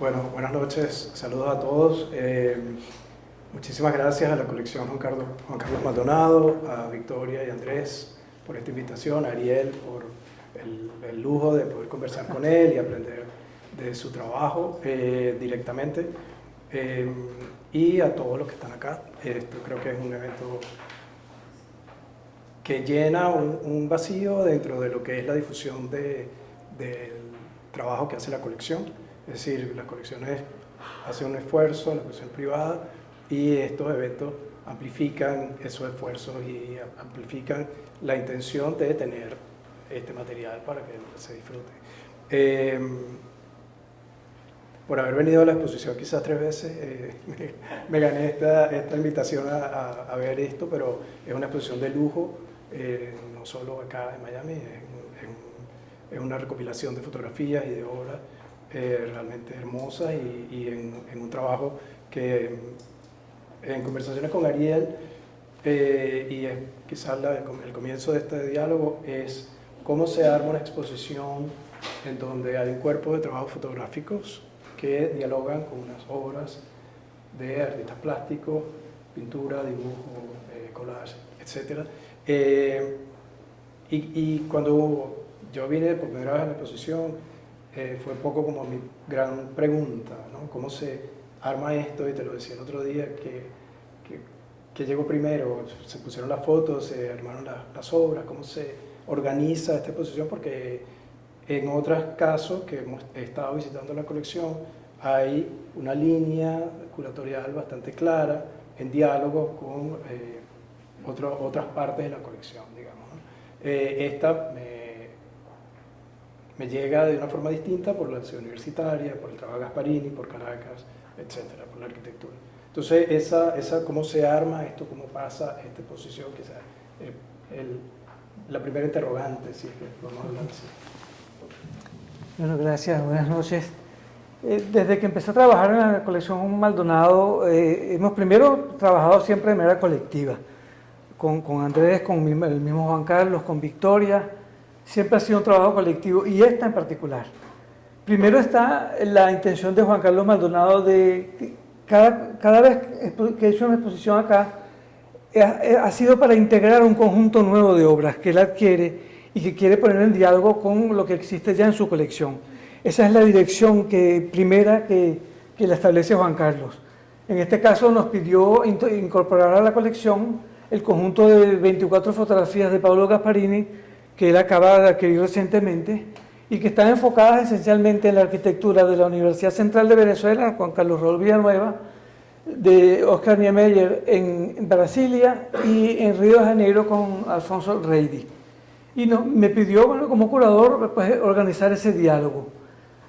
Bueno, buenas noches, saludos a todos. Muchísimas gracias a la colección Juan Carlos Maldonado, a Victoria y Andrés por esta invitación, a Ariel por el lujo de poder conversar con él y aprender de su trabajo directamente, y a todos los que están acá. Esto creo que es un evento que llena un vacío dentro de lo que es la difusión del trabajo que hace la colección. Es decir, las colecciones hacen un esfuerzo, la colección privada, y estos eventos amplifican esos esfuerzos y amplifican la intención de tener este material para que se disfrute. Por haber venido a la exposición quizás 3 veces, me gané esta invitación a ver esto, pero es una exposición de lujo, no solo acá en Miami, es una recopilación de fotografías y de obras realmente hermosas, y en un trabajo que en conversaciones con Ariel, y es quizás el comienzo de este diálogo, es cómo se arma una exposición en donde hay un cuerpo de trabajos fotográficos que dialogan con unas obras de artistas plásticos, pintura, dibujo, collage, etc. Y cuando yo vine por primera vez a la exposición, fue un poco como mi gran pregunta, ¿no? ¿Cómo se arma esto? Y te lo decía el otro día, que llegó primero, se pusieron las fotos, se armaron las obras, cómo se organiza esta exposición, porque en otros casos que hemos estado visitando la colección hay una línea curatorial bastante clara en diálogo con otras partes de la colección, digamos, ¿no? Esta me llega de una forma distinta por la ciudad universitaria, por el trabajo de Gasparini, por Caracas, etcétera, por la arquitectura. Entonces, cómo se arma esto, cómo pasa esta exposición, quizás la primera interrogante, si es que podemos hablar así. Bueno, gracias, buenas noches. Desde que empecé a trabajar en la colección Maldonado, hemos primero trabajado siempre de manera colectiva, con Andrés, con el mismo Juan Carlos, con Victoria. Siempre ha sido un trabajo colectivo, y esta en particular. Primero está la intención de Juan Carlos Maldonado de cada vez que he hecho una exposición acá, ha sido para integrar un conjunto nuevo de obras que él adquiere y que quiere poner en diálogo con lo que existe ya en su colección. Esa es la dirección primera que la establece Juan Carlos. En este caso nos pidió incorporar a la colección el conjunto de 24 fotografías de Paolo Gasparini, que él acaba de adquirir recientemente, y que están enfocadas esencialmente en la arquitectura de la Universidad Central de Venezuela, Juan Carlos Raúl Villanueva, de Oscar Niemeyer en Brasilia, y en Río de Janeiro con Alfonso Reidi. Y me pidió, bueno, como curador, pues, organizar ese diálogo.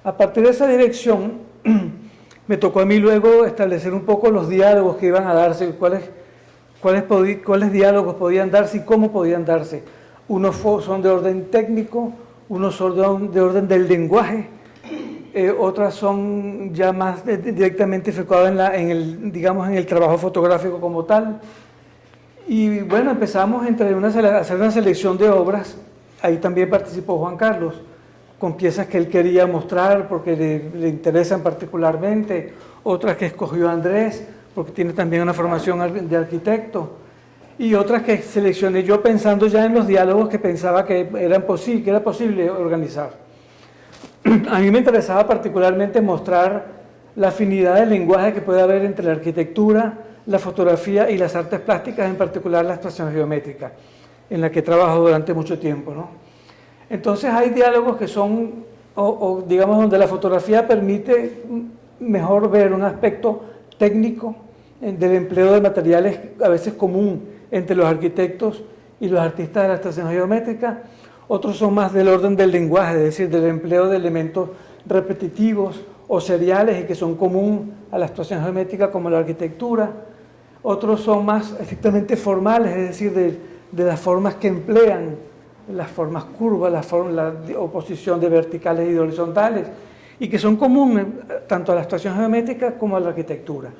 A partir de esa dirección, me tocó a mí luego establecer un poco los diálogos que iban a darse, cuáles diálogos podían darse y cómo podían darse. Unos son de orden técnico, unos son de orden del lenguaje, otras son ya más directamente enfocadas en el trabajo fotográfico como tal. Y bueno, empezamos a hacer una selección de obras. Ahí también participó Juan Carlos, con piezas que él quería mostrar porque le interesan particularmente, otras que escogió Andrés, porque tiene también una formación de arquitecto, y otras que seleccioné yo pensando ya en los diálogos que pensaba que era posible organizar. A mí me interesaba particularmente mostrar la afinidad del lenguaje que puede haber entre la arquitectura, la fotografía y las artes plásticas, en particular la abstracción geométrica, en la que he trabajado durante mucho tiempo, ¿no? Entonces hay diálogos que son, digamos, donde la fotografía permite mejor ver un aspecto técnico del empleo de materiales a veces común entre los arquitectos y los artistas de la abstracción geométrica. Otros son más del orden del lenguaje, es decir, del empleo de elementos repetitivos o seriales y que son común a la abstracción geométrica como la arquitectura. Otros son más estrictamente formales, es decir, de las formas que emplean, las formas curvas, la oposición de verticales y de horizontales, y que son comunes tanto a la abstracción geométrica como a la arquitectura.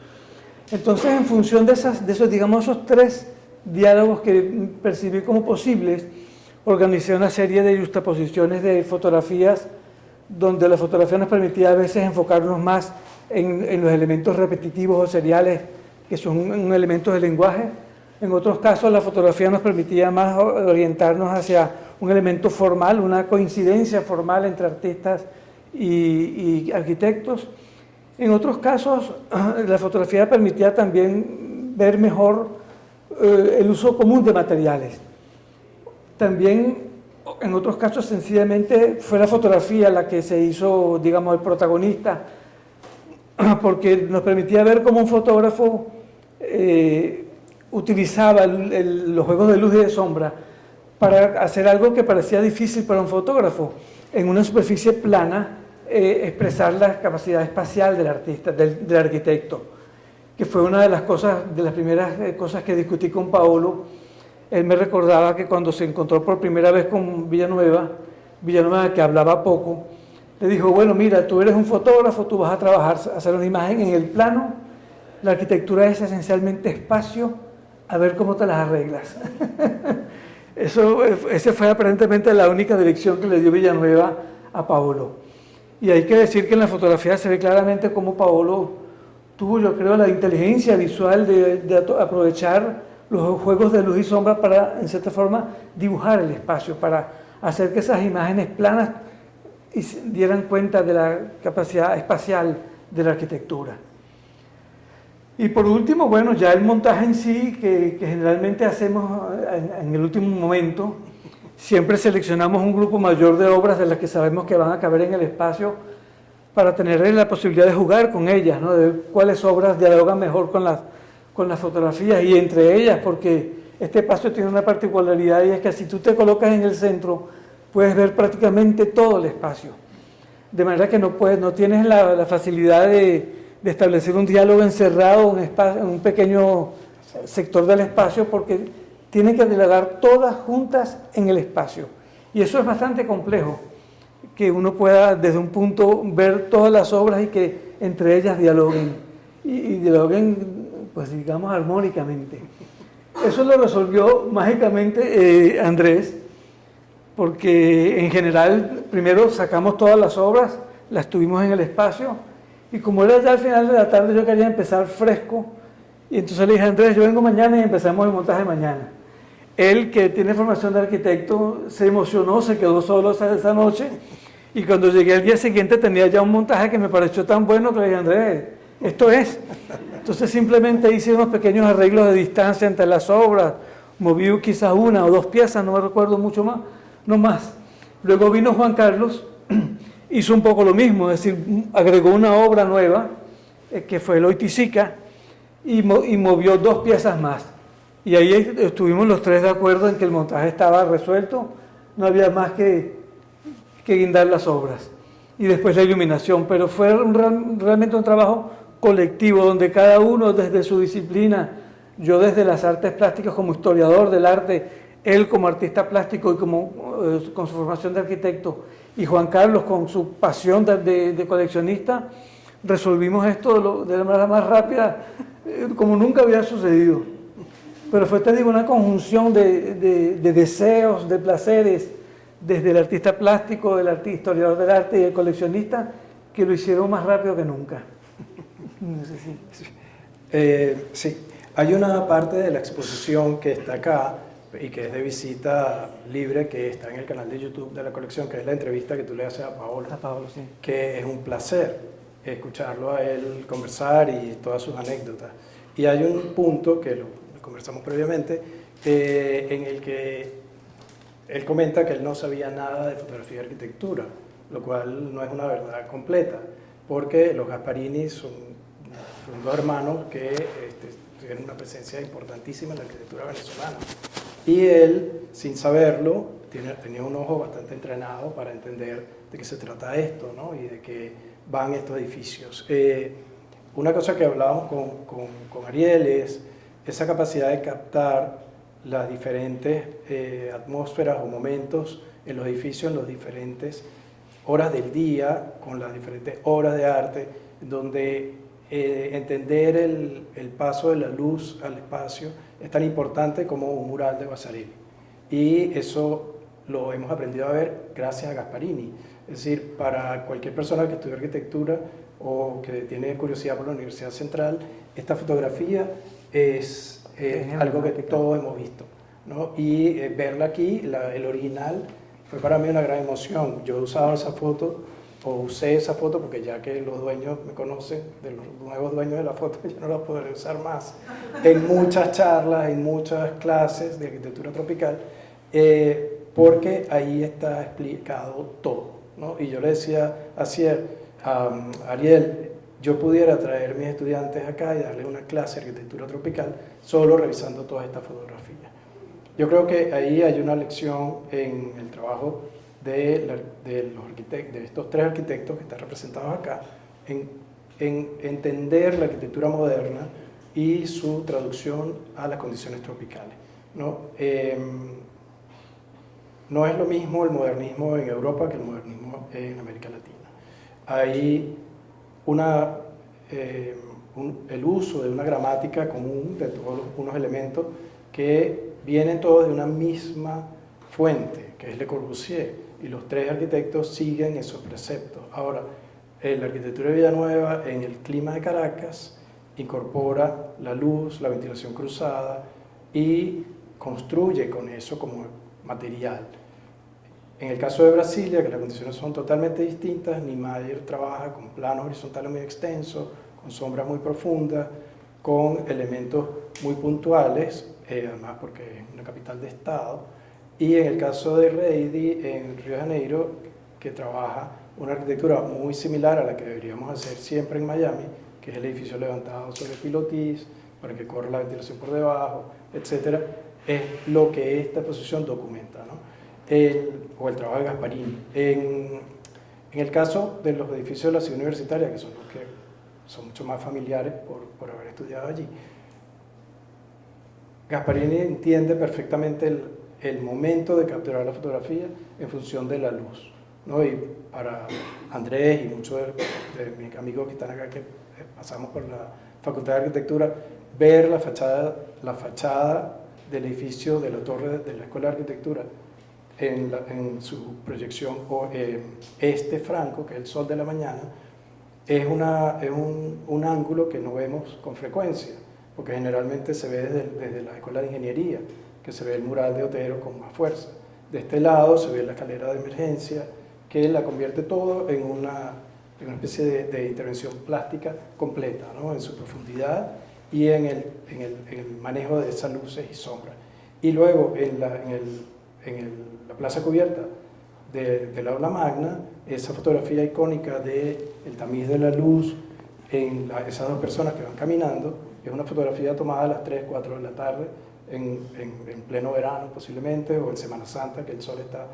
Entonces, en función de esos 3 diálogos que percibí como posibles, organicé una serie de juxtaposiciones de fotografías donde la fotografía nos permitía a veces enfocarnos más en los elementos repetitivos o seriales, que son elementos del lenguaje. En otros casos, la fotografía nos permitía más orientarnos hacia un elemento formal, una coincidencia formal entre artistas y arquitectos. En otros casos, la fotografía permitía también ver mejor el uso común de materiales. También, en otros casos, sencillamente fue la fotografía la que se hizo, digamos, el protagonista, porque nos permitía ver cómo un fotógrafo utilizaba los juegos de luz y de sombra para hacer algo que parecía difícil para un fotógrafo, en una superficie plana, expresar la capacidad espacial del artista, del arquitecto, que fue una de las cosas, de las primeras cosas que discutí con Paolo. Él me recordaba que cuando se encontró por primera vez con Villanueva, que hablaba poco, le dijo, bueno, mira, tú eres un fotógrafo, tú vas a trabajar, a hacer una imagen en el plano, la arquitectura es esencialmente espacio, a ver cómo te las arreglas. Esa fue aparentemente la única dirección que le dio Villanueva a Paolo. Y hay que decir que en la fotografía se ve claramente cómo Paolo tuvo, yo creo, la inteligencia visual de aprovechar los juegos de luz y sombra para, en cierta forma, dibujar el espacio, para hacer que esas imágenes planas dieran cuenta de la capacidad espacial de la arquitectura. Y por último, bueno, ya el montaje en sí, que generalmente hacemos en el último momento, siempre seleccionamos un grupo mayor de obras de las que sabemos que van a caber en el espacio para tener la posibilidad de jugar con ellas, ¿no? De ver cuáles obras dialogan mejor con las fotografías, y entre ellas, porque este espacio tiene una particularidad, y es que si tú te colocas en el centro, puedes ver prácticamente todo el espacio. De manera que no tienes la facilidad de establecer un diálogo encerrado en un pequeño sector del espacio, porque tienen que dialogar todas juntas en el espacio. Y eso es bastante complejo, que uno pueda desde un punto ver todas las obras y que entre ellas dialoguen, y dialoguen, pues digamos, armónicamente. Eso lo resolvió mágicamente Andrés, porque en general primero sacamos todas las obras, las tuvimos en el espacio, y como era ya al final de la tarde, yo quería empezar fresco, y entonces le dije a Andrés, yo vengo mañana y empezamos el montaje mañana. Él, que tiene formación de arquitecto, se emocionó, se quedó solo esa noche, y cuando llegué al día siguiente tenía ya un montaje que me pareció tan bueno que le dije, Andrés, esto es. Entonces simplemente hice unos pequeños arreglos de distancia entre las obras, moví quizás una o dos piezas, no me recuerdo mucho más, no más. Luego vino Juan Carlos, hizo un poco lo mismo, es decir, agregó una obra nueva, que fue el Oiticica, y movió dos piezas más. Y ahí estuvimos los tres de acuerdo en que el montaje estaba resuelto, no había más que guindar las obras. Y después la iluminación, pero fue realmente un trabajo colectivo, donde cada uno desde su disciplina, yo desde las artes plásticas como historiador del arte, él como artista plástico y con su formación de arquitecto, y Juan Carlos con su pasión de coleccionista, resolvimos esto de la manera más rápida, como nunca había sucedido. Pero fue, te digo, una conjunción de deseos, de placeres, desde el artista plástico, el artista historiador del arte y el coleccionista, que lo hicieron más rápido que nunca. No sé si... Sí, hay una parte de la exposición que está acá y que es de visita libre, que está en el canal de YouTube de la colección, que es la entrevista que tú le haces a Paolo. A Paolo, sí. Que es un placer escucharlo a él conversar y todas sus anécdotas. Y hay un punto que lo conversamos previamente, en el que él comenta que él no sabía nada de fotografía y arquitectura, lo cual no es una verdad completa, porque los Gasparini son dos hermanos que tienen una presencia importantísima en la arquitectura venezolana. Y él, sin saberlo, tenía un ojo bastante entrenado para entender de qué se trata esto, ¿no? Y de qué van estos edificios. Una cosa que hablábamos con Ariel es esa capacidad de captar las diferentes atmósferas o momentos en los edificios, en las diferentes horas del día, con las diferentes obras de arte, donde entender el paso de la luz al espacio es tan importante como un mural de Vasarely. Y eso lo hemos aprendido a ver gracias a Gasparini. Es decir, para cualquier persona que estudie arquitectura o que tiene curiosidad por la Universidad Central, esta fotografía es algo que todos hemos visto, ¿no? Y verla aquí, el original, fue para mí una gran emoción. Yo usaba esa foto, o usé esa foto, porque ya que los dueños me conocen, de los nuevos dueños de la foto, yo no la podré usar más, en muchas charlas, en muchas clases de arquitectura tropical, porque ahí está explicado todo, ¿no? Y yo le decía a Ariel, yo pudiera traer a mis estudiantes acá y darles una clase de arquitectura tropical solo revisando todas estas fotografías. Yo creo que ahí hay una lección en el trabajo de estos tres arquitectos que están representados acá, en entender la arquitectura moderna y su traducción a las condiciones tropicales, ¿no? No es lo mismo el modernismo en Europa que el modernismo en América Latina. Hay el uso de una gramática común de todos unos elementos que vienen todos de una misma fuente, que es Le Corbusier, y los tres arquitectos siguen esos preceptos. Ahora, la arquitectura de Villanueva en el clima de Caracas incorpora la luz, la ventilación cruzada y construye con eso como material. En el caso de Brasilia, que las condiciones son totalmente distintas, Niemeyer trabaja con planos horizontales muy extensos, con sombras muy profundas, con elementos muy puntuales, además porque es una capital de estado. Y en el caso de Reidy, en Río de Janeiro, que trabaja una arquitectura muy similar a la que deberíamos hacer siempre en Miami, que es el edificio levantado sobre pilotis, para que corra la ventilación por debajo, etc., es lo que esta exposición documenta, ¿no? O el trabajo de Gasparini. En el caso de los edificios de la ciudad universitaria, que son los que son mucho más familiares por haber estudiado allí, Gasparini entiende perfectamente el momento de capturar la fotografía en función de la luz, ¿no? Y para Andrés y muchos de mis amigos que están acá, que pasamos por la Facultad de Arquitectura, ver la fachada del edificio de la torre de la Escuela de Arquitectura en su proyección franco, que es el sol de la mañana, es un ángulo que no vemos con frecuencia, porque generalmente se ve desde la Escuela de Ingeniería, que se ve el mural de Otero con más fuerza. De este lado se ve la escalera de emergencia, que la convierte todo en una especie de intervención plástica completa, ¿no? En su profundidad y en el manejo de esas luces y sombras. Y luego en la plaza cubierta del aula magna, esa fotografía icónica del tamiz de la luz en esas dos personas que van caminando, es una fotografía tomada a las 3, 4 de la tarde, en pleno verano posiblemente, o en Semana Santa, que el sol está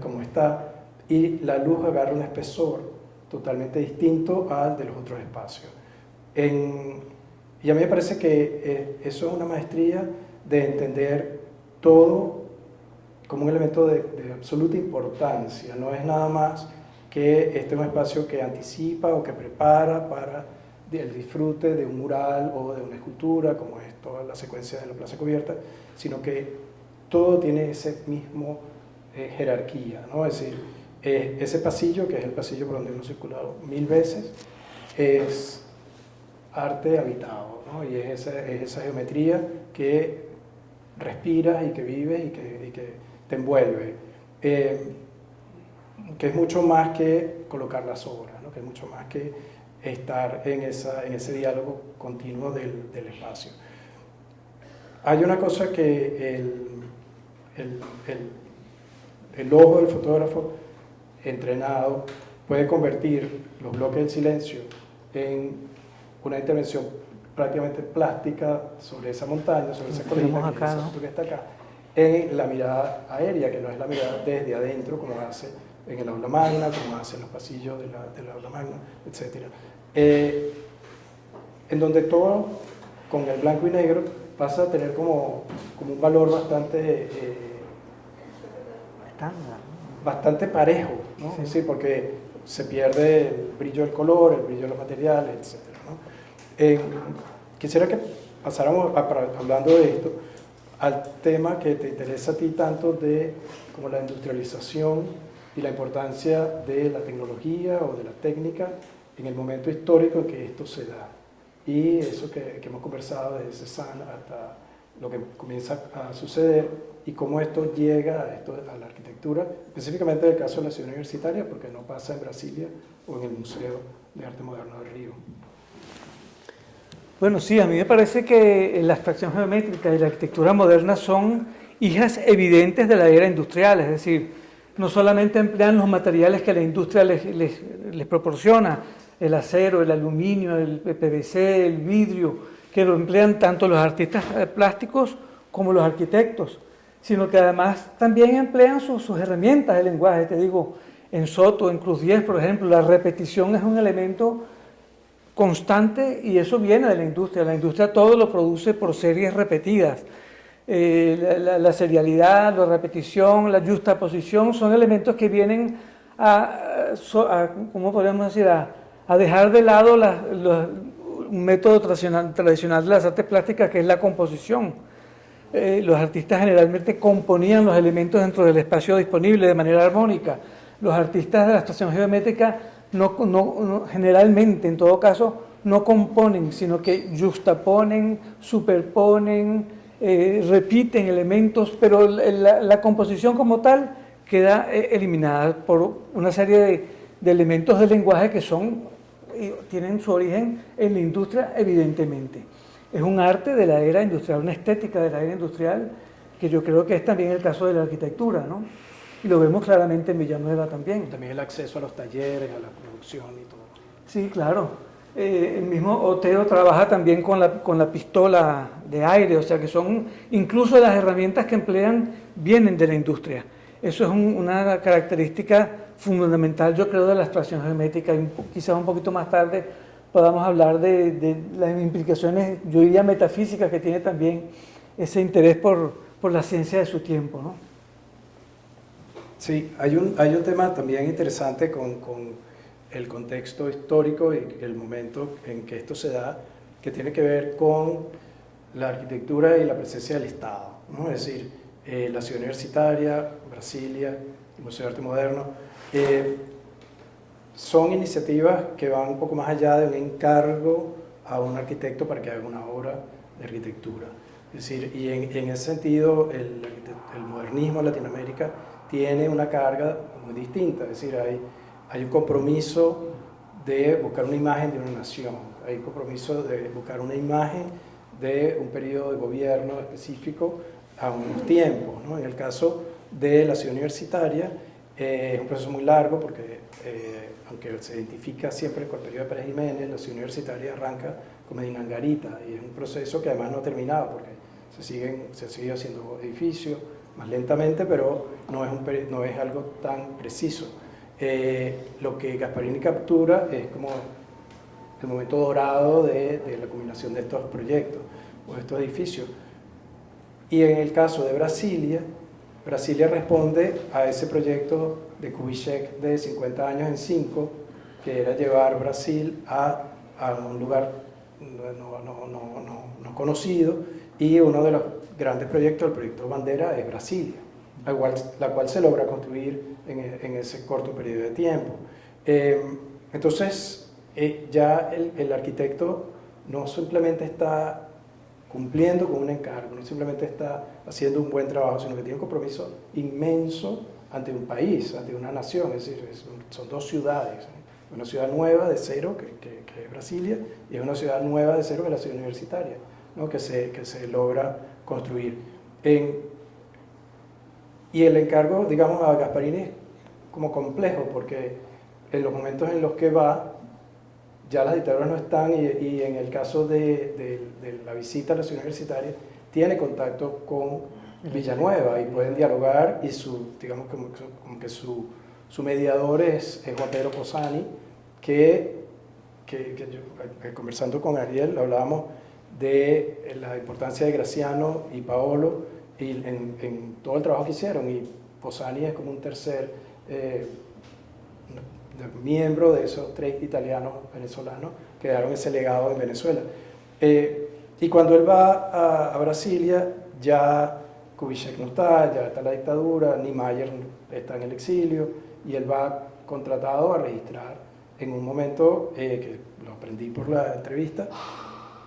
como está, y la luz agarra un espesor totalmente distinto al de los otros espacios. Y a mí me parece que eso es una maestría de entender todo como un elemento de absoluta importancia. No es nada más que este es un espacio que anticipa o que prepara para el disfrute de un mural o de una escultura, como es toda la secuencia de la plaza cubierta, sino que todo tiene ese mismo jerarquía, ¿no? Es decir, ese pasillo, que es el pasillo por donde hemos circulado 1000 veces, es arte habitado, ¿no? Y es esa geometría que respiras y que vives y que te envuelve, que es mucho más que colocar las obras, ¿no? Que es mucho más que estar en ese diálogo continuo del espacio. Hay una cosa que el ojo del fotógrafo entrenado puede convertir los bloques del silencio en una intervención prácticamente plástica sobre esa montaña, sobre esa colina que está acá, en la mirada aérea, que no es la mirada desde adentro, como hace en el aula magna, como hace en los pasillos del aula magna, etc. En donde todo, con el blanco y negro, pasa a tener como un valor bastante bastante parejo, ¿no? Sí. Es decir, porque se pierde el brillo del color, el brillo de los materiales, etc., ¿no? Quisiera que pasáramos, hablando de esto, al tema que te interesa a ti tanto de como la industrialización y la importancia de la tecnología o de la técnica en el momento histórico en que esto se da. Y eso que hemos conversado desde Cézanne hasta lo que comienza a suceder y cómo esto llega a la arquitectura, específicamente en el caso de la ciudad universitaria, porque no pasa en Brasilia o en el Museo de Arte Moderno de Río. Bueno, sí, a mí me parece que la abstracción geométrica y la arquitectura moderna son hijas evidentes de la era industrial, es decir, no solamente emplean los materiales que la industria les proporciona, el acero, el aluminio, el PVC, el vidrio, que lo emplean tanto los artistas plásticos como los arquitectos, sino que además también emplean sus herramientas de lenguaje. Te digo, en Soto, en Cruz 10, por ejemplo, la repetición es un elemento constante y eso viene de la industria. La industria todo lo produce por series repetidas. La serialidad, la repetición, la juxtaposición son elementos que vienen ¿cómo podríamos decir?, a dejar de lado un método tradicional de las artes plásticas, que es la composición. Los artistas generalmente componían los elementos dentro del espacio disponible de manera armónica. Los artistas de la abstracción geométrica generalmente, en todo caso, no componen, sino que juxtaponen, superponen, repiten elementos, pero la composición como tal queda eliminada por una serie de elementos del lenguaje que tienen su origen en la industria, evidentemente. Es un arte de la era industrial, una estética de la era industrial, que yo creo que es también el caso de la arquitectura, ¿no? Y lo vemos claramente en Villanueva también. También el acceso a los talleres, a la producción y todo. Sí, claro. El mismo Oteo trabaja también con la pistola de aire, o sea que incluso las herramientas que emplean vienen de la industria. Eso es una característica fundamental, yo creo, de la abstracción geométrica, y quizás un poquito más tarde podamos hablar de las implicaciones, yo diría, metafísicas que tiene también ese interés por la ciencia de su tiempo, ¿no? Sí, hay un tema también interesante con el contexto histórico y el momento en que esto se da, que tiene que ver con la arquitectura y la presencia del Estado, ¿no? Es decir, la ciudad universitaria, Brasilia, el Museo de Arte Moderno, son iniciativas que van un poco más allá de un encargo a un arquitecto para que haga una obra de arquitectura. Es decir, y en ese sentido el modernismo en Latinoamérica tiene una carga muy distinta, es decir, hay un compromiso de buscar una imagen de una nación, hay un compromiso de buscar una imagen de un periodo de gobierno específico a unos tiempos, ¿no? En el caso de la ciudad universitaria es un proceso muy largo porque aunque se identifica siempre con el periodo de Pérez Jiménez, la ciudad universitaria arranca con Medina Angarita y es un proceso que además no ha terminado porque se sigue haciendo edificios más lentamente, pero no es algo tan preciso. Lo que Gasparini captura es como el momento dorado de la culminación de estos proyectos o de estos edificios. Y en el caso de Brasilia, Brasilia responde a ese proyecto de Kubitschek de 50 años en 5, que era llevar Brasil a un lugar no conocido, y uno de los grandes proyectos, el proyecto Bandera, es Brasilia, la cual se logra construir en ese corto periodo de tiempo. Entonces, ya el arquitecto no simplemente está cumpliendo con un encargo, no simplemente está haciendo un buen trabajo, sino que tiene un compromiso inmenso ante un país, ante una nación, es decir, son dos ciudades, ¿no? Una ciudad nueva de cero, que es Brasilia, y es una ciudad nueva de cero, que es la ciudad universitaria, ¿no? que se logra construir. Y el encargo, digamos, a Gasparini es como complejo, porque en los momentos en los que va, ya las dictaduras no están, y en el caso de la visita a la ciudad universitaria, tiene contacto con Villanueva y pueden dialogar, y digamos como que su mediador es Juan Pedro Pozzani, que yo, conversando con Ariel, hablábamos de la importancia de Graciano y Paolo en todo el trabajo que hicieron, y Pozzani es como un tercer miembro de esos tres italianos venezolanos que dejaron ese legado en Venezuela. Y cuando él va a Brasilia, ya Kubitschek no está, ya está la dictadura, Niemeyer está en el exilio, y él va contratado a registrar en un momento que lo aprendí por la entrevista,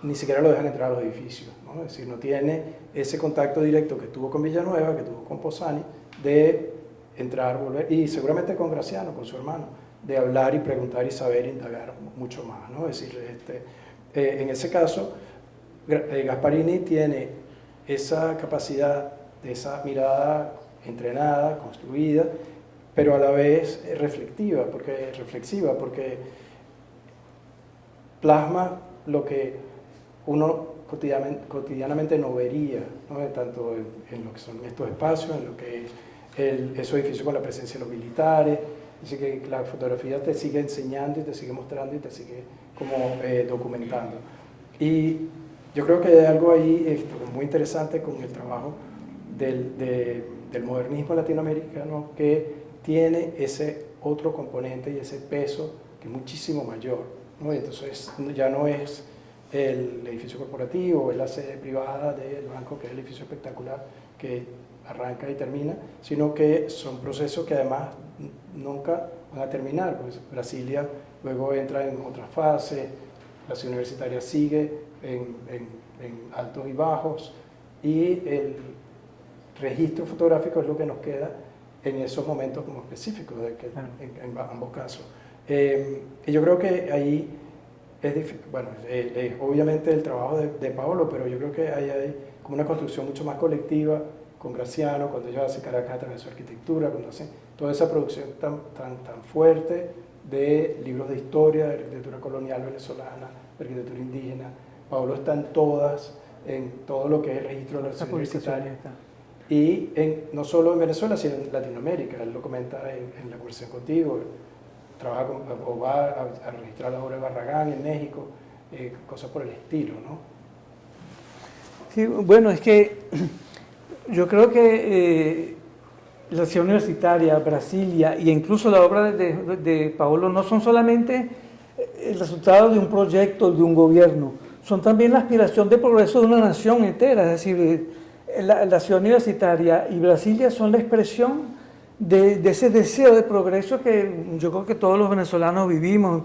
ni siquiera lo dejan entrar a los edificios, ¿no? Es decir, no tiene ese contacto directo que tuvo con Villanueva, que tuvo con Posani, de entrar, volver, y seguramente con Graciano, con su hermano, de hablar y preguntar y saber, indagar mucho más, ¿no? Es decir, en ese caso, Gasparini tiene esa capacidad, de esa mirada entrenada, construida, pero a la vez reflexiva, porque plasma lo que uno cotidianamente no vería, ¿no? Tanto en lo que son estos espacios, en lo que es esos edificios con la presencia de los militares. Así que la fotografía te sigue enseñando y te sigue mostrando y te sigue como documentando. Y yo creo que hay algo ahí muy interesante con el trabajo del modernismo latinoamericano, que tiene ese otro componente y ese peso que es muchísimo mayor, ¿no? Entonces ya no es el edificio corporativo, es la sede privada del banco, que es el edificio espectacular que arranca y termina, sino que son procesos que además nunca van a terminar, pues Brasilia luego entra en otra fase, la ciudad universitaria sigue en altos y bajos, y el registro fotográfico es lo que nos queda en esos momentos como específicos, en ambos casos. Y yo creo que ahí es difícil, bueno, obviamente el trabajo de Paolo, pero yo creo que ahí hay como una construcción mucho más colectiva con Graciano, cuando ellos hacen Caracas a través de su arquitectura, cuando hacen toda esa producción tan fuerte de libros de historia, de arquitectura colonial venezolana, de arquitectura indígena. Paolo está en todo lo que es el registro de la ciudad universitaria. Y no solo en Venezuela, sino en Latinoamérica. Él lo comenta en la conversación contigo. Trabaja o va a registrar la obra de Barragán en México, cosas por el estilo, ¿no? Sí, bueno, es que yo creo que la ciudad universitaria, Brasilia e incluso la obra de Paolo no son solamente el resultado de un proyecto, de un gobierno, son también la aspiración de progreso de una nación entera. Es decir, la ciudad universitaria y Brasilia son la expresión de ese deseo de progreso que yo creo que todos los venezolanos vivimos,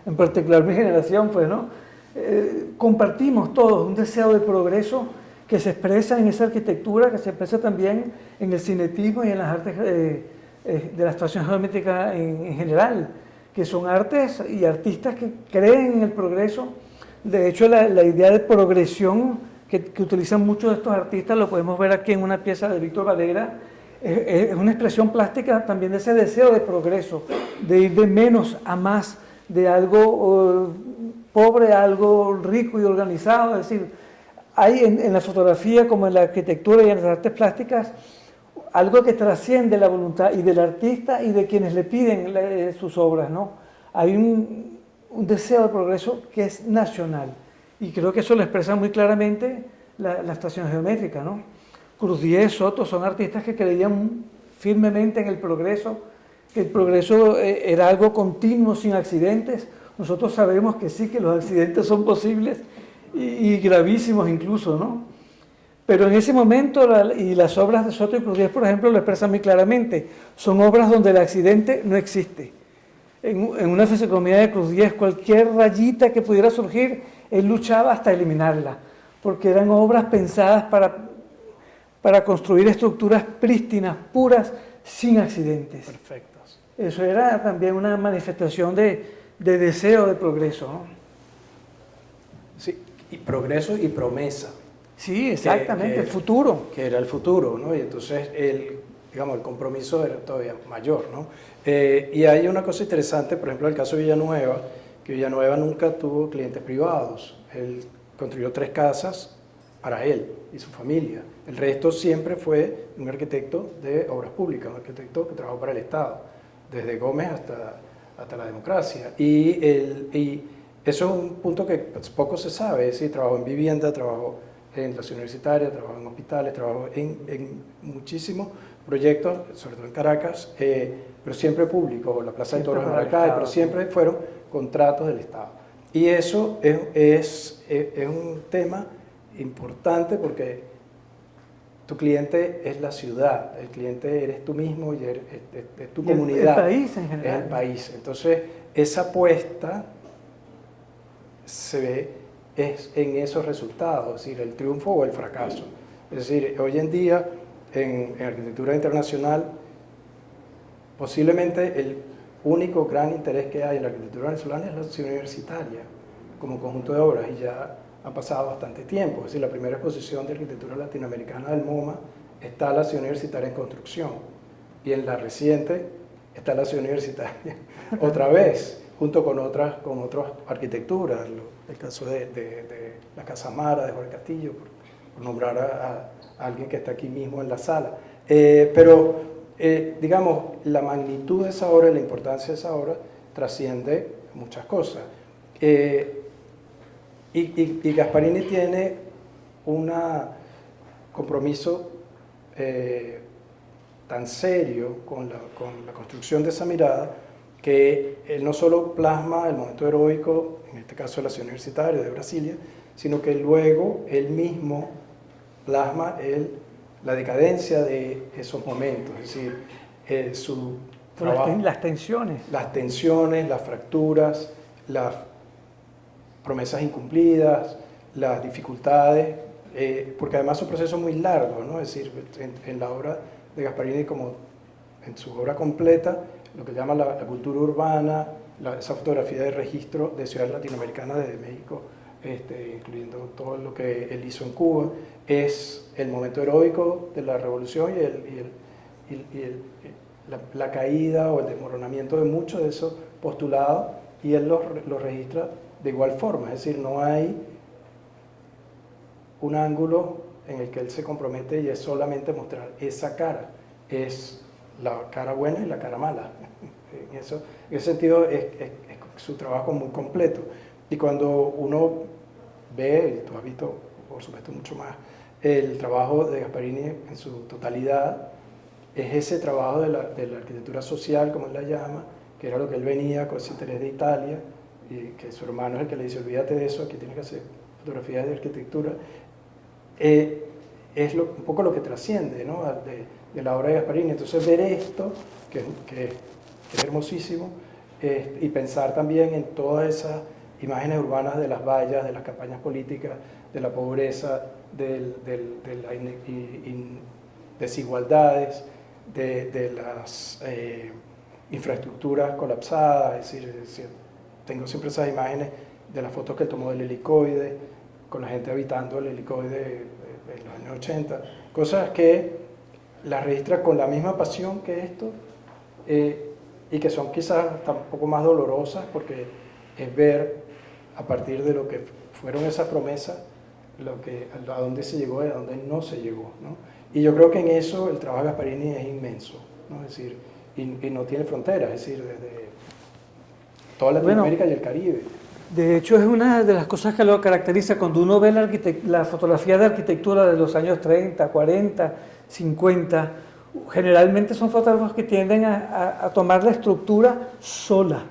en particular mi generación, pues, ¿no? Compartimos todos un deseo de progreso que se expresa en esa arquitectura, que se expresa también en el cinetismo y en las artes de la actuación geométrica en general, que son artes y artistas que creen en el progreso. De hecho, la idea de progresión que utilizan muchos de estos artistas, lo podemos ver aquí en una pieza de Víctor Valera, es una expresión plástica también de ese deseo de progreso, de ir de menos a más, de algo pobre a algo rico y organizado. Es decir, hay en la fotografía como en la arquitectura y en las artes plásticas algo que trasciende la voluntad y del artista y de quienes le piden sus obras, ¿no? Hay un deseo de progreso que es nacional, y creo que eso lo expresa muy claramente la estación geométrica, ¿no? Cruz Diez, Soto son artistas que creían firmemente en el progreso, que el progreso era algo continuo, sin accidentes. Nosotros sabemos que sí, que los accidentes son posibles y gravísimos incluso, ¿no? Pero en ese momento, y las obras de Soto y Cruz Diez, por ejemplo, lo expresan muy claramente, son obras donde el accidente no existe. En una fisionomía de Cruz Diez, cualquier rayita que pudiera surgir, él luchaba hasta eliminarla, porque eran obras pensadas para construir estructuras prístinas, puras, sin accidentes. Perfectos. Eso era también una manifestación de deseo de progreso, ¿no? Sí, y progreso y promesa. Sí, exactamente, el futuro. Que era el futuro, ¿no? Y entonces el compromiso era todavía mayor, ¿no? Y hay una cosa interesante, por ejemplo, el caso de Villanueva, que Villanueva nunca tuvo clientes privados. Él construyó 3 casas para él y su familia. El resto siempre fue un arquitecto de obras públicas, un arquitecto que trabajó para el Estado, desde Gómez hasta la democracia. Y eso es un punto que poco se sabe. Es decir, trabajó en vivienda, trabajó en la ciudad universitaria, trabajó en hospitales, trabajó en muchísimos proyectos, sobre todo en Caracas, pero siempre público, la Plaza de Toros de Maracay, pero siempre fueron contratos del Estado. Y eso es un tema importante, porque tu cliente es la ciudad, el cliente eres tú mismo y es tu Y comunidad. el país en general. Es el país. Entonces, esa apuesta se ve en esos resultados, es decir, el triunfo o el fracaso. Es decir, hoy en día, en arquitectura internacional, posiblemente el único gran interés que hay en la arquitectura venezolana es la ciudad universitaria, como conjunto de obras, y ya ha pasado bastante tiempo. Es decir, la primera exposición de arquitectura latinoamericana del MoMA está la ciudad universitaria en construcción, y en la reciente está la ciudad universitaria otra vez, junto con otras arquitecturas, el caso de la Casa Mara, de Jorge Castillo, por nombrar a alguien que está aquí mismo en la sala. Digamos, la magnitud de esa obra y la importancia de esa obra trasciende muchas cosas. Y Gasparini tiene un compromiso tan serio con la construcción de esa mirada, que él no solo plasma el momento heroico, en este caso de la ciudad universitaria de Brasilia, sino que luego él mismo plasma la decadencia de esos momentos, es decir, su trabajo, Las tensiones. Las tensiones, las fracturas, las promesas incumplidas, las dificultades, porque además es un proceso muy largo, ¿no? Es decir, en la obra de Gasparini, como en su obra completa, lo que llama la cultura urbana, esa fotografía de registro de ciudades latinoamericanas desde México, incluyendo todo lo que él hizo en Cuba, es el momento heroico de la revolución y la caída o el desmoronamiento de muchos de esos postulados, y él los registra de igual forma. Es decir, no hay un ángulo en el que él se compromete y es solamente mostrar esa cara, es la cara buena y la cara mala. En ese sentido es su trabajo muy completo. Y cuando uno ve, y tú has visto por supuesto mucho más, el trabajo de Gasparini en su totalidad, es ese trabajo de la arquitectura social, como él la llama, que era lo que él venía con ese interés de Italia, y que su hermano es el que le dice, olvídate de eso, aquí tienes que hacer fotografías de arquitectura. Es un poco lo que trasciende, ¿no?, de la obra de Gasparini. Entonces ver esto, que es hermosísimo, y pensar también en todas esas imágenes urbanas de las vallas, de las campañas políticas, de la pobreza, de las desigualdades, de las infraestructuras colapsadas. Es decir, tengo siempre esas imágenes de las fotos que él tomó del helicoide, con la gente habitando el helicoide en los años 80, cosas que las registra con la misma pasión que esto, y que son quizás un poco más dolorosas, porque es ver a partir de lo que fueron esas promesas, a dónde se llegó y a dónde no se llegó, ¿no? Y yo creo que en eso el trabajo de Gasparini es inmenso, ¿no? Es decir, y no tiene fronteras, es decir, desde toda Latinoamérica y el Caribe. De hecho, es una de las cosas que lo caracteriza cuando uno ve la fotografía de arquitectura de los años 30, 40, 50. Generalmente son fotógrafos que tienden a tomar la estructura sola.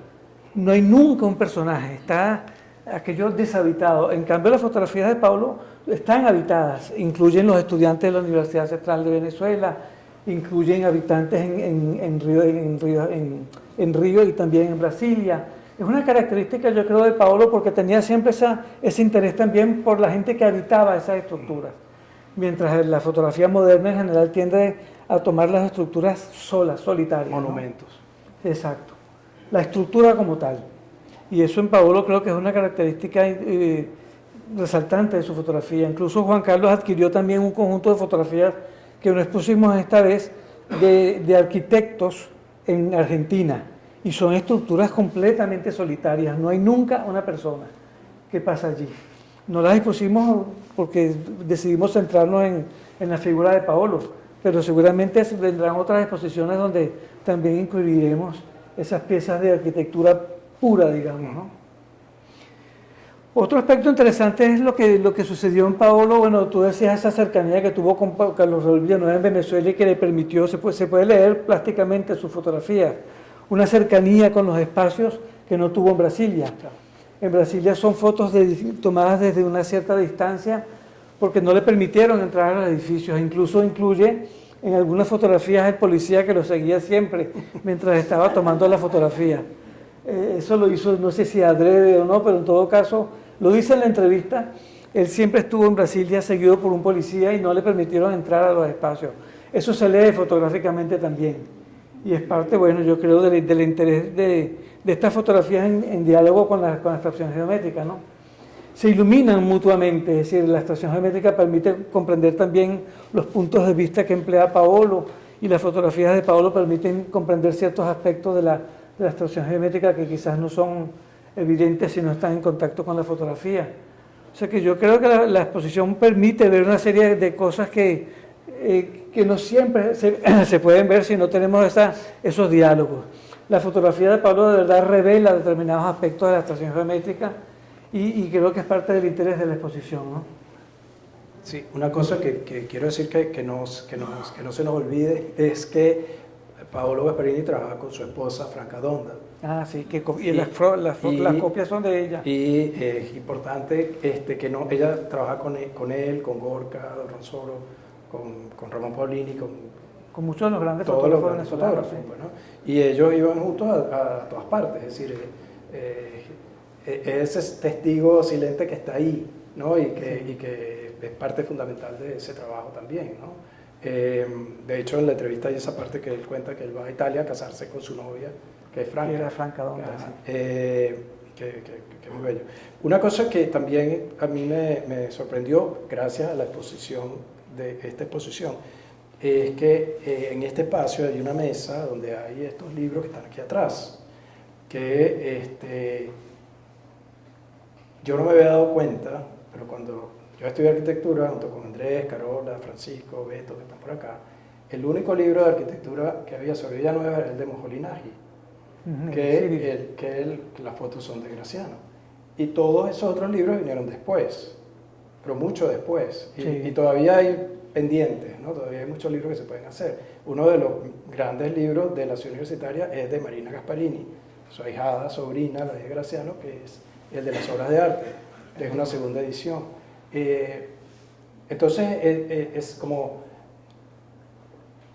No hay nunca un personaje, está aquello deshabitado. En cambio, las fotografías de Paulo están habitadas, incluyen los estudiantes de la Universidad Central de Venezuela, incluyen habitantes en Río y también en Brasilia. Es una característica, yo creo, de Paulo, porque tenía siempre ese interés también por la gente que habitaba esas estructuras, mientras la fotografía moderna en general tiende a tomar las estructuras solas, solitarias. Monumentos. ¿No? Exacto. La estructura como tal. Y eso en Paulo creo que es una característica resaltante de su fotografía. Incluso Juan Carlos adquirió también un conjunto de fotografías que nos expusimos esta vez de arquitectos en Argentina. Y son estructuras completamente solitarias, no hay nunca una persona que pasa allí. No las expusimos porque decidimos centrarnos en la figura de Paolo, pero seguramente vendrán otras exposiciones donde también incluiremos esas piezas de arquitectura pura, digamos, ¿no? Otro aspecto interesante es lo que sucedió en Paolo. Bueno, tú decías esa cercanía que tuvo con Carlos Raúl Villanueva en Venezuela y que le permitió, se puede leer plásticamente su fotografía, una cercanía con los espacios que no tuvo en Brasilia. En Brasilia son fotos tomadas desde una cierta distancia, porque no le permitieron entrar a los edificios. Incluso incluye en algunas fotografías el policía que lo seguía siempre mientras estaba tomando la fotografía. Eso lo hizo, no sé si adrede o no, pero en todo caso, lo dice en la entrevista, él siempre estuvo en Brasilia seguido por un policía y no le permitieron entrar a los espacios. Eso se lee fotográficamente también. Y es parte, bueno, yo creo del interés de estas fotografías en diálogo con la abstracción geométrica, ¿no? Se iluminan mutuamente, es decir, la abstracción geométrica permite comprender también los puntos de vista que emplea Paolo y las fotografías de Paolo permiten comprender ciertos aspectos de la abstracción geométrica que quizás no son evidentes si no están en contacto con la fotografía. O sea que yo creo que la exposición permite ver una serie de cosas que no siempre se pueden ver si no tenemos esos diálogos. La fotografía de Pablo de verdad revela determinados aspectos de la abstracción geométrica y creo que es parte del interés de la exposición, ¿no? Sí, una cosa que quiero decir que no se nos olvide es que Paolo Gasparini trabaja con su esposa Franca Donda. Ah, sí, las copias son de ella. Y es importante que no, ella trabaja con él, con Gorka, Ronsoro, con Ramón Paulini, con muchos de los grandes todos los fotógrafos grandes venezolanos. fotógrafos, bueno, y ellos iban juntos a todas partes, es decir, ese testigo silente que está ahí, ¿no? y que es parte fundamental de ese trabajo también, ¿no? De hecho, en la entrevista hay esa parte que él cuenta que él va a Italia a casarse con su novia, que es Franca. Que era Franca Donda, sí. Que es muy bello. Una cosa que también a mí me sorprendió, gracias a la exposición de esta exposición, es que en este espacio hay una mesa donde hay estos libros que están aquí atrás, que yo no me había dado cuenta, pero cuando yo estudié arquitectura junto con Andrés, Carola, Francisco, Beto, que están por acá, el único libro de arquitectura que había sobre Villanueva era el de Mojolinaggi, que las fotos son de Graciano. Y todos esos otros libros vinieron después, pero mucho después. Y todavía hay pendientes, ¿no? Todavía hay muchos libros que se pueden hacer. Uno de los grandes libros de la Ciudad Universitaria es de Marina Gasparini, su ahijada, sobrina, la de Graciano, que es el de las obras de arte, que es una segunda edición. Entonces, es como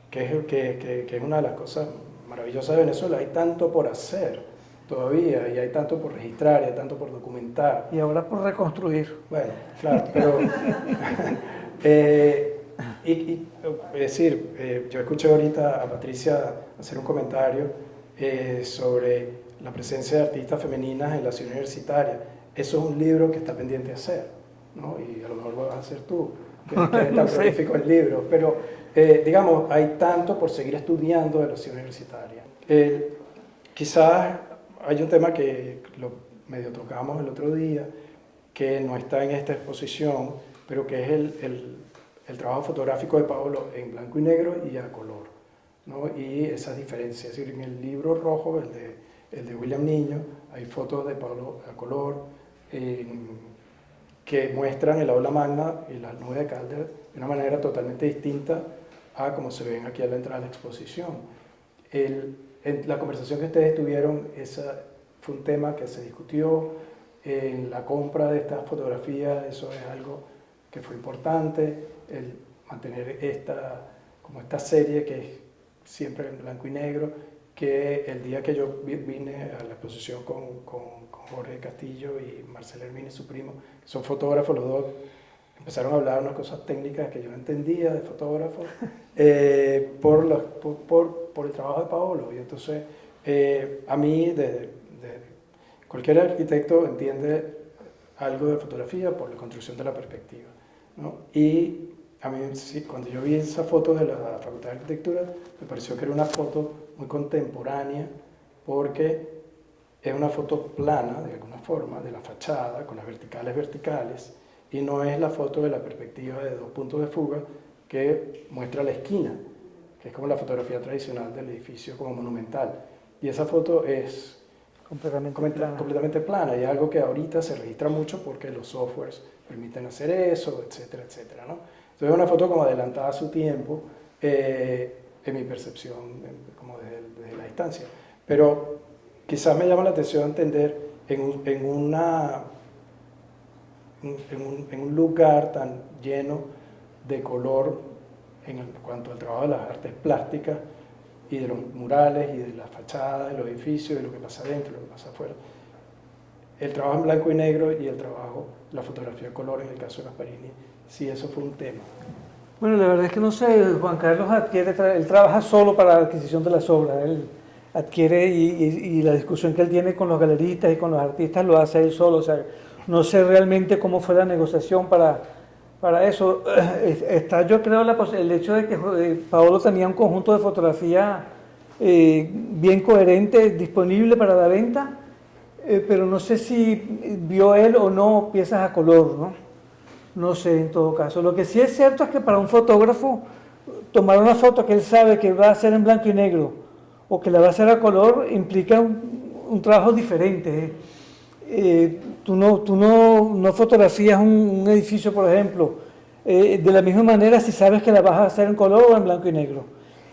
que es una de las cosas maravillosas de Venezuela. Hay tanto por hacer todavía, y hay tanto por registrar, y hay tanto por documentar. Y ahora por reconstruir. Bueno, claro, pero... es decir, yo escuché ahorita a Patricia hacer un comentario sobre la presencia de artistas femeninas en la ciudad universitaria. Eso es un libro que está pendiente de hacer, ¿no? Y a lo mejor lo vas a hacer tú, que eres tan prolífico en libros, pero digamos, hay tanto por seguir estudiando de la ciudad universitaria. Quizás hay un tema que lo medio tocamos el otro día, que no está en esta exposición, pero que es el trabajo fotográfico de Paolo en blanco y negro y a color, ¿no? Y esas diferencias. Es decir, en el libro rojo, el de William Niño, hay fotos de Paolo a color que muestran el aula magna y la nube de Calder de una manera totalmente distinta a como se ven aquí a la entrada de la exposición. En la conversación que ustedes tuvieron, esa fue un tema que se discutió en la compra de estas fotografías. Eso es algo que fue importante, el mantener esta serie que es siempre en blanco y negro, que el día que yo vine a la exposición con Jorge Castillo y Marcel Hermini, su primo, que son fotógrafos los dos, empezaron a hablar unas cosas técnicas que yo no entendía de fotógrafos por el trabajo de Paolo. Y entonces, a mí, cualquier arquitecto entiende algo de fotografía por la construcción de la perspectiva, ¿no? Y a mí, sí, cuando yo vi esa foto de la Facultad de Arquitectura, me pareció que era una foto muy contemporánea, porque es una foto plana, de alguna forma, de la fachada, con las verticales, y no es la foto de la perspectiva de dos puntos de fuga que muestra la esquina, que es como la fotografía tradicional del edificio como monumental. Y esa foto es completamente plana, y es algo que ahorita se registra mucho porque los softwares permiten hacer eso, etcétera, etcétera, ¿no? Entonces es una foto como adelantada a su tiempo, en mi percepción, como desde la distancia. Pero quizás me llama la atención entender en en un lugar tan lleno de color en cuanto al trabajo de las artes plásticas y de los murales y de las fachadas, de los edificios, de lo que pasa adentro, de lo que pasa afuera. El trabajo en blanco y negro y el trabajo, la fotografía a color en el caso de Gasparini, sí, eso fue un tema. Bueno, la verdad es que no sé, Juan Carlos él trabaja solo para la adquisición de las obras, él adquiere y la discusión que él tiene con los galeristas y con los artistas lo hace él solo, o sea, no sé realmente cómo fue la negociación para eso. Está, yo creo, el hecho de que Paolo tenía un conjunto de fotografía bien coherente, disponible para la venta, pero no sé si vio él o no piezas a color, ¿no? No sé, en todo caso. Lo que sí es cierto es que para un fotógrafo, tomar una foto que él sabe que va a ser en blanco y negro o que la va a hacer a color implica un trabajo diferente. Tú no fotografías un edificio, por ejemplo, de la misma manera si sabes que la vas a hacer en color o en blanco y negro.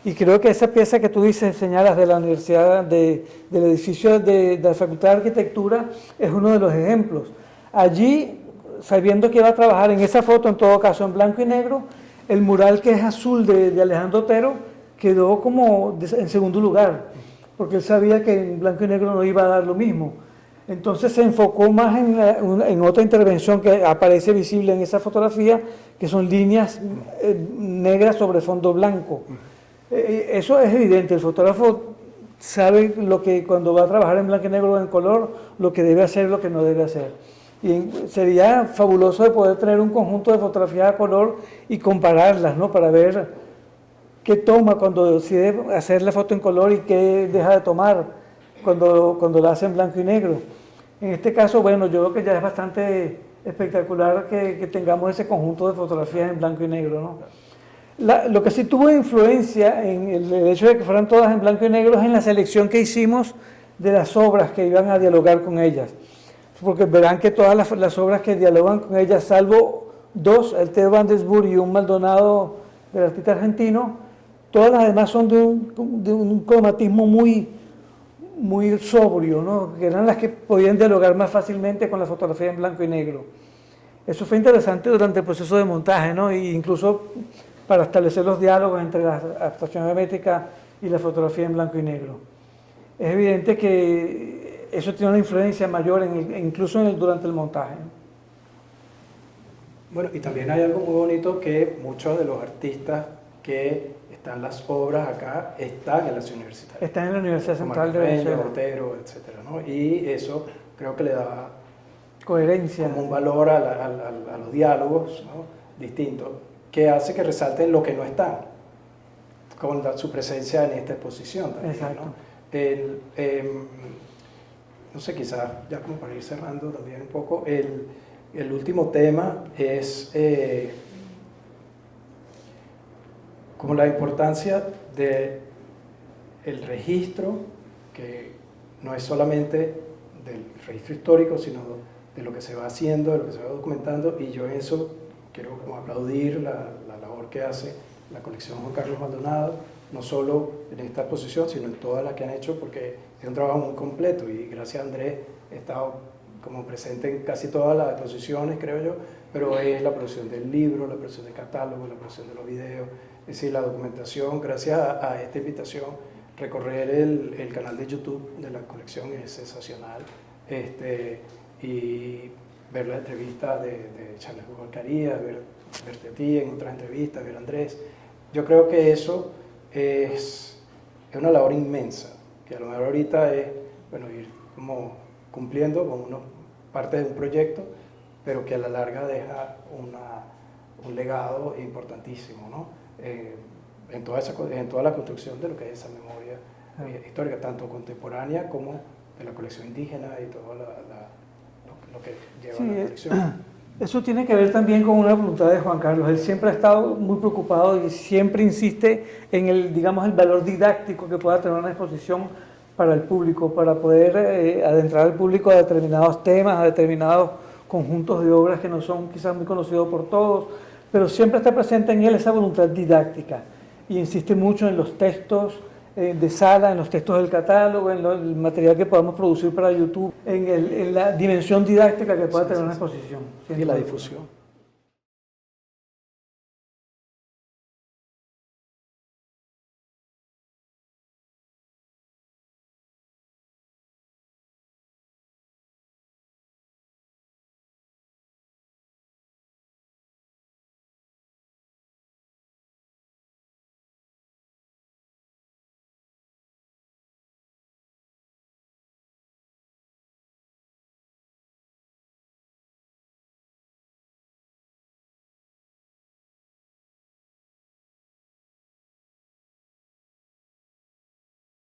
Y creo que esa pieza que tú dices, señalas de la universidad, del edificio de la Facultad de Arquitectura, es uno de los ejemplos. Allí, sabiendo que iba a trabajar en esa foto, en todo caso en blanco y negro, el mural que es azul de Alejandro Otero quedó como en segundo lugar, porque él sabía que en blanco y negro no iba a dar lo mismo. Entonces se enfocó más en otra intervención que aparece visible en esa fotografía, que son líneas negras sobre fondo blanco. Eso es evidente, el fotógrafo sabe lo que cuando va a trabajar en blanco y negro o en color, lo que debe hacer y lo que no debe hacer. Y sería fabuloso de poder tener un conjunto de fotografías a color y compararlas, ¿no? Para ver qué toma cuando decide hacer la foto en color y qué deja de tomar cuando la hace en blanco y negro. En este caso, bueno, yo creo que ya es bastante espectacular que tengamos ese conjunto de fotografías en blanco y negro, ¿no? Lo que sí tuvo influencia en el hecho de que fueran todas en blanco y negro es en la selección que hicimos de las obras que iban a dialogar con ellas. Porque verán que todas las obras que dialogan con ellas, salvo dos, el Theo van Desburg y un Maldonado del artista argentino, todas las demás son de un cromatismo muy sobrio, ¿no? Que eran las que podían dialogar más fácilmente con la fotografía en blanco y negro. Eso fue interesante durante el proceso de montaje, ¿no? E incluso para establecer los diálogos entre la abstracción geométrica y la fotografía en blanco y negro. Es evidente que eso tiene una influencia mayor incluso durante el montaje. Bueno, y también hay algo muy bonito que muchos de los artistas que están las obras acá están en las universidades. Están en la Universidad Central de Venezuela. Otero, etcétera, ¿no? Y eso creo que le da coherencia, como un valor a los diálogos, ¿no? Distintos, que hace que resalten lo que no están, con su presencia en esta exposición también. Exacto. ¿No? No sé, quizás ya como para ir cerrando también un poco, el último tema es como la importancia del registro, que no es solamente del registro histórico, sino de lo que se va haciendo, de lo que se va documentando, y yo en eso quiero como aplaudir la labor que hace la colección Juan Carlos Maldonado, no solo en esta exposición, sino en todas las que han hecho, porque es un trabajo muy completo y gracias a Andrés he estado como presente en casi todas las exposiciones, creo yo, pero es la producción del libro, la producción del catálogo, la producción de los videos, es decir, la documentación. Gracias a esta invitación, recorrer el canal de YouTube de la colección es sensacional, y ver la entrevista de Charles Alcarías, verte a ti en otras entrevistas, ver a Andrés. Yo creo que eso es una labor inmensa, que a lo mejor ahorita es, bueno, ir como cumpliendo con parte de un proyecto, pero que a la larga deja un legado importantísimo, ¿no? En toda la construcción de lo que es esa memoria histórica, tanto contemporánea como de la colección indígena y todo lo que lleva la colección. Eso tiene que ver también con una voluntad de Juan Carlos. Él siempre ha estado muy preocupado y siempre insiste en el valor didáctico que pueda tener una exposición para el público, para poder adentrar al público a determinados temas, a determinados conjuntos de obras que no son quizás muy conocidos por todos, pero siempre está presente en él esa voluntad didáctica y insiste mucho en los textos, de sala, en los textos del catálogo, en el material que podamos producir para YouTube, en la dimensión didáctica que pueda tener una exposición. Y la difusión.